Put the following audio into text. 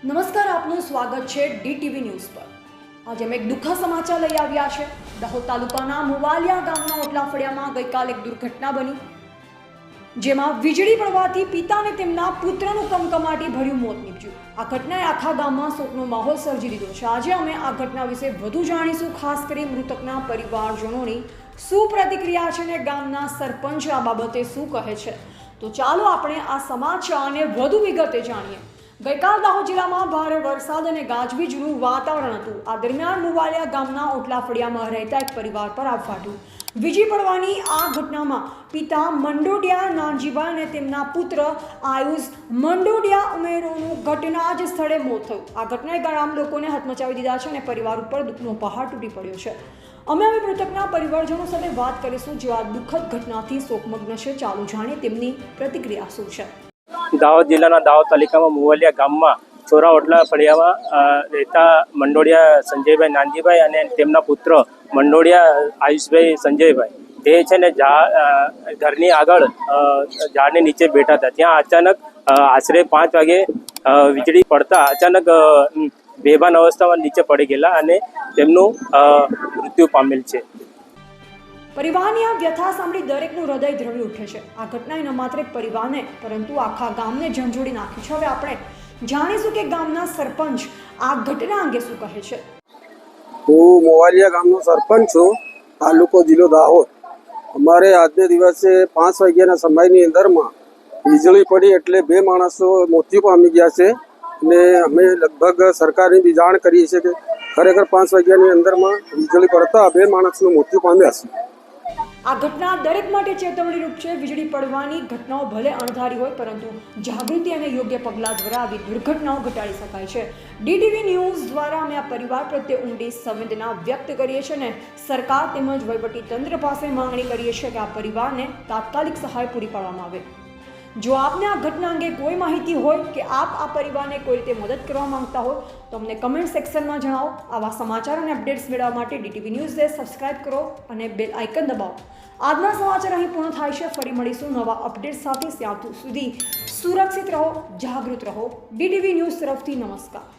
નમસ્કાર, આપનું સ્વાગત છે DTV ન્યૂઝ પર। આજે અમે એક દુઃખદ સમાચાર લઈ આવ્યા છે। દાહોદ તાલુકાના મુવાલિયા ગામના ઓટલા ફળિયામાં ગઈકાલે એક દુર્ઘટના બની, જેમાં વીજળી પડવાથી પિતા અને તેમના પુત્રનું કમકમાટી ભર્યું મોત નીપજ્યું। આ ઘટનાએ આખા ગામમાં શોકનો માહોલ સર્જી દીધો છે। આજે અમે આ ઘટના વિશે વધુ જાણીશું, ખાસ કરી મૃતકના પરિવારજનોની શું પ્રતિક્રિયા છે અને ગામના સરપંચ આ બાબતે શું કહે છે। તો ચાલો આપણે આ સમાચારને વધુ વિગતે જાણીએ। ગઈકાલ દાહોદ જિલ્લામાં ભારે વરસાદ અને ગાજવીજનું વાતાવરણ હતું। આ દરમિયાન મુવાલિયા ગામના ઓટલા ફળિયામાં રહેતા એક પરિવાર પર આગ ફાટ્યું। વીજળી પડવાની આ ઘટનામાં પિતા મંડોડિયા નાનજીભાઈ અને તેમના પુત્ર આયુષ મંડોડિયા ઉમેરોનું ઘટના જ સ્થળે મોત થયું। આ ઘટનાએ ગામ લોકોને હચમચાવી દીધા છે અને પરિવાર ઉપર દુઃખનો પહાડ તૂટી પડ્યો છે। અમે હવે મૃતકના પરિવારજનો સાથે વાત કરીશું, જેઓ આ દુઃખદ ઘટનાથી શોકમગ્ન છે। ચાલુ જાણીએ તેમની પ્રતિક્રિયા શું છે। દાહોદ જિલ્લાના દાહોદ તાલુકામાં મુવાલિયા ગામમાં ચોરા ઓટલા ફળિયામાં રહેતા મંડોડિયા સંજયભાઈ નાનજીભાઈ અને તેમના પુત્ર મંડોડિયા આયુષભાઈ સંજયભાઈ, તે છે ને ઘરની આગળ ઝાડની નીચે બેઠા હતા। ત્યાં અચાનક આશરે 5 વાગે વીજળી પડતા અચાનક બેભાન અવસ્થામાં નીચે પડી ગયેલા અને તેમનું મૃત્યુ પામેલ છે। પરિવારની આ વ્યથા સાંભળી દરેકનું હૃદય દ્રવી ઉઠે છે। આ ઘટનાએ ન માત્ર એક પરિવારને પરંતુ આખા ગામને ઝંઝોડી નાખ્યું છે। હવે આપણે જાણીશું કે ગામના સરપંચ આ ઘટના અંગે શું કહે છે। હું મોવાલિયા ગામનો સરપંચ છું, તાલુકો જિલ્લો દાહોદ। અમારે આજના દિવસે 5 વાગ્યાના સમયની અંદરમાં વીજળી પડી એટલે 2 માણસો મૃત્યુ પામી ગયા છે અને અમે લગભગ સરકારની બી જાણ કરીએ છીએ કે ખરેખર 5 વાગ્યાની અંદરમાં વીજળી પડતા 2 માણસનું મૃત્યુ પામ્યા છે। આ ઘટના દરેક માટે ચેતવણીરૂપ છે। વીજળી પડવાની ઘટનાઓ ભલે અણધારી હોય, પરંતુ જાગૃતિ અને યોગ્ય પગલાં દ્વારા આવી દુર્ઘટનાઓ ઘટાડી શકાય છે। DTV ન્યૂઝ દ્વારા અમે આ પરિવાર પ્રત્યે ઊંડી સંવેદના વ્યક્ત કરીએ છીએ અને સરકાર તેમજ વહીવટીતંત્ર પાસે માંગણી કરીએ છીએ કે આ પરિવારને તાત્કાલિક સહાય પૂરી પાડવામાં આવે। જો આપને આ ઘટના અંગે કોઈ માહિતી હોય કે આપ આ પરિવારને કોઈ રીતે મદદ કરવા માંગતા હોય તો અમને કમેન્ટ સેક્શનમાં જણાવો। આવા સમાચાર અને અપડેટ્સ મેળવવા માટે DTV ન્યૂઝને સબસ્ક્રાઇબ કરો અને બેલ આઇકન દબાવો। આજના સમાચાર અહીં પૂર્ણ થાય છે। ફરી મળીશું નવા અપડેટ સાથે। ત્યાં સુધી સુરક્ષિત રહો, જાગૃત રહો। DTV ન્યૂઝ તરફથી નમસ્કાર।